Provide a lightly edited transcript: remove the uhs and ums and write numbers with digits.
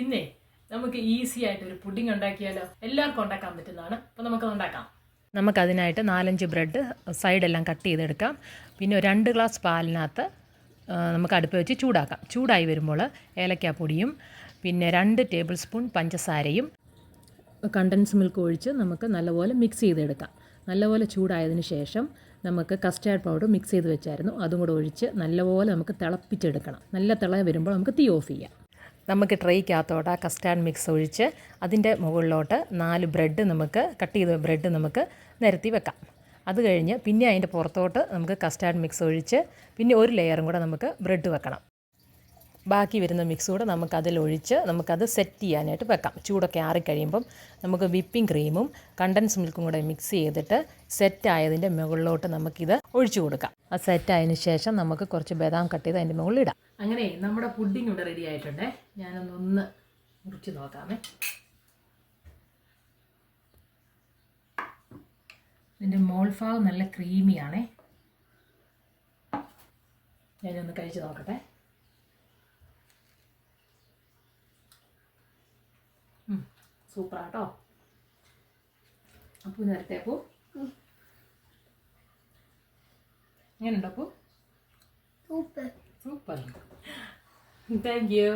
ഇന്നേ നമുക്ക് ഈസി ആയിട്ട് ഒരു പുഡിംഗ് ഉണ്ടാക്കിയാലോ? എല്ലാവർക്കും ഉണ്ടാക്കാൻ പറ്റുന്നതാണ്. അപ്പോൾ നമുക്കത് ഉണ്ടാക്കാം. നമുക്കതിനായിട്ട് 4-5 ബ്രെഡ് സൈഡെല്ലാം കട്ട് ചെയ്തെടുക്കാം. പിന്നെ 2 ഗ്ലാസ് പാലിനകത്ത് നമുക്ക് അടുപ്പ് വെച്ച് ചൂടാക്കാം. ചൂടായി വരുമ്പോൾ ഏലക്കാപ്പൊടിയും പിന്നെ 2 ടേബിൾ സ്പൂൺ പഞ്ചസാരയും കണ്ടൻസ് മിൽക്ക് ഒഴിച്ച് നമുക്ക് നല്ലപോലെ മിക്സ് ചെയ്തെടുക്കാം. നല്ലപോലെ ചൂടായതിന് ശേഷം നമുക്ക് കസ്റ്റാർഡ് പൗഡർ മിക്സ് ചെയ്ത് വെച്ചായിരുന്നു, അതും കൂടെ ഒഴിച്ച് നല്ലപോലെ നമുക്ക് തിളപ്പിച്ചെടുക്കണം. നല്ല തിള വരുമ്പോൾ നമുക്ക് തീ ഓഫ് ചെയ്യാം. നമുക്ക് ട്രേക്കകത്തോട്ട് ആ കസ്റ്റാർഡ് മിക്സ് ഒഴിച്ച് അതിൻ്റെ മുകളിലോട്ട് 4 ബ്രെഡ് നമുക്ക് കട്ട് ചെയ്ത ബ്രെഡ് നമുക്ക് നിരത്തി വെക്കാം. അത് കഴിഞ്ഞ് പിന്നെ അതിൻ്റെ പുറത്തോട്ട് നമുക്ക് കസ്റ്റാർഡ് മിക്സ് ഒഴിച്ച് പിന്നെ ഒരു ലെയറും കൂടെ നമുക്ക് ബ്രെഡ് വെക്കണം. ബാക്കി വരുന്ന മിക്സ് കൂടെ നമുക്കതിലൊഴിച്ച് നമുക്കത് സെറ്റ് ചെയ്യാനായിട്ട് വെക്കാം. ചൂടൊക്കെ ആറിക്കഴിയുമ്പം നമുക്ക് വിപ്പിംഗ് ക്രീമും കണ്ടൻസ് മിൽക്കും കൂടെ മിക്സ് ചെയ്തിട്ട് സെറ്റായതിൻ്റെ മുകളിലോട്ട് നമുക്കിത് ഒഴിച്ചു കൊടുക്കാം. അത് സെറ്റായതിന് ശേഷം നമുക്ക് കുറച്ച് ബദാം കട്ട് ചെയ്ത് അതിൻ്റെ മുകളിൽ ഇടാം. അങ്ങനെ നമ്മുടെ പുഡിംഗ് ഇവിടെ റെഡി ആയിട്ടുണ്ട്. ഞാനൊന്ന് മുറിച്ച് നോക്കാമേ. ഇതിൻ്റെ മോൾഭാഗം നല്ല ക്രീമിയാണേ. ഞാനൊന്ന് കഴിച്ച് നോക്കട്ടെ. സൂപ്പറാട്ടോ. അപ്പൂ നേരത്തെ അപ്പൂ എങ്ങനെയുണ്ട് അപ്പൂ? സൂപ്പർ. Thank you.